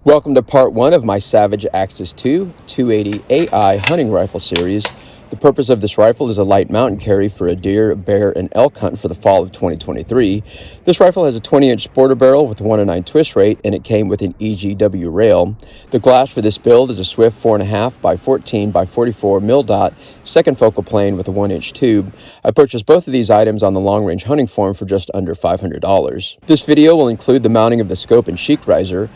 Welcome to part one of my Savage Axis 2 280 AI hunting rifle series. The purpose of this rifle is a light mountain carry for a deer, bear, and elk hunt for the fall of 2023. This rifle has a 20-inch sporter barrel with a 1-9 twist rate, and it came with an EGW rail. The glass for this build is a Swift 4.5 by 14 by 44 mil dot second focal plane with a 1-inch tube. I purchased both of these items on the Long Range Hunting Forum for just under $500. This video will include the mounting of the scope and cheek riser.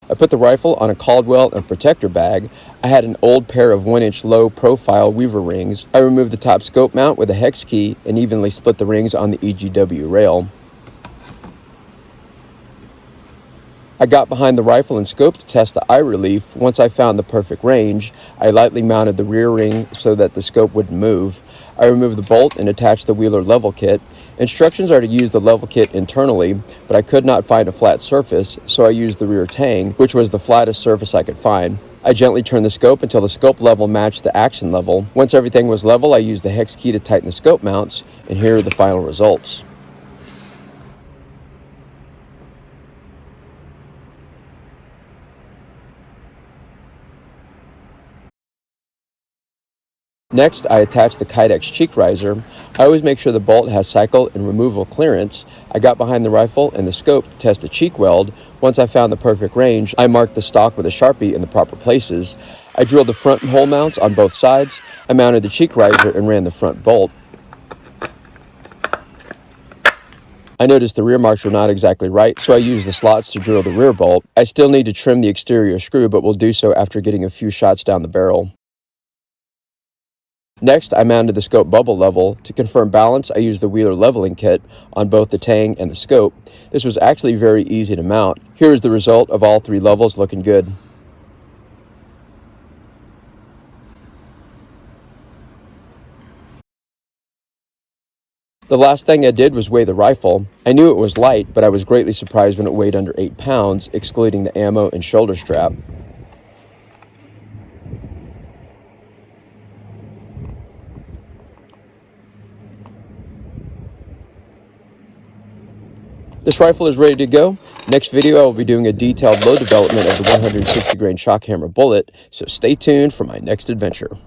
I put the rifle on a Caldwell and protector bag. I had an old pair of 1-inch low profile weaver rings. I removed the top scope mount with a hex key and evenly split the rings on the EGW rail. I got behind the rifle and scope to test the eye relief. Once I found the perfect range, I lightly mounted the rear ring so that the scope wouldn't move. I removed the bolt and attached the Wheeler level kit. Instructions are to use the level kit internally, but I could not find a flat surface, so I used the rear tang, which was the flattest surface I could find. I gently turned the scope until the scope level matched the action level. Once everything was level, I used the hex key to tighten the scope mounts, and here are the final results. Next, I attach the Kydex cheek riser. I always make sure the bolt has cycle and removal clearance. I got behind the rifle and the scope to test the cheek weld. Once I found the perfect range, I marked the stock with a Sharpie in the proper places. I drilled the front hole mounts on both sides. I mounted the cheek riser and ran the front bolt. I noticed the rear marks were not exactly right, so I used the slots to drill the rear bolt. I still need to trim the exterior screw, but will do so after getting a few shots down the barrel. Next, I mounted the scope bubble level. To confirm balance, I used the Wheeler leveling kit on both the tang and the scope. This was actually very easy to mount. Here is the result of all three levels looking good. The last thing I did was weigh the rifle. I knew it was light, but I was greatly surprised when it weighed under 8 pounds, excluding the ammo and shoulder strap. This rifle is ready to go. Next video, I will be doing a detailed load development of the 160 grain shock hammer bullet, so stay tuned for my next adventure.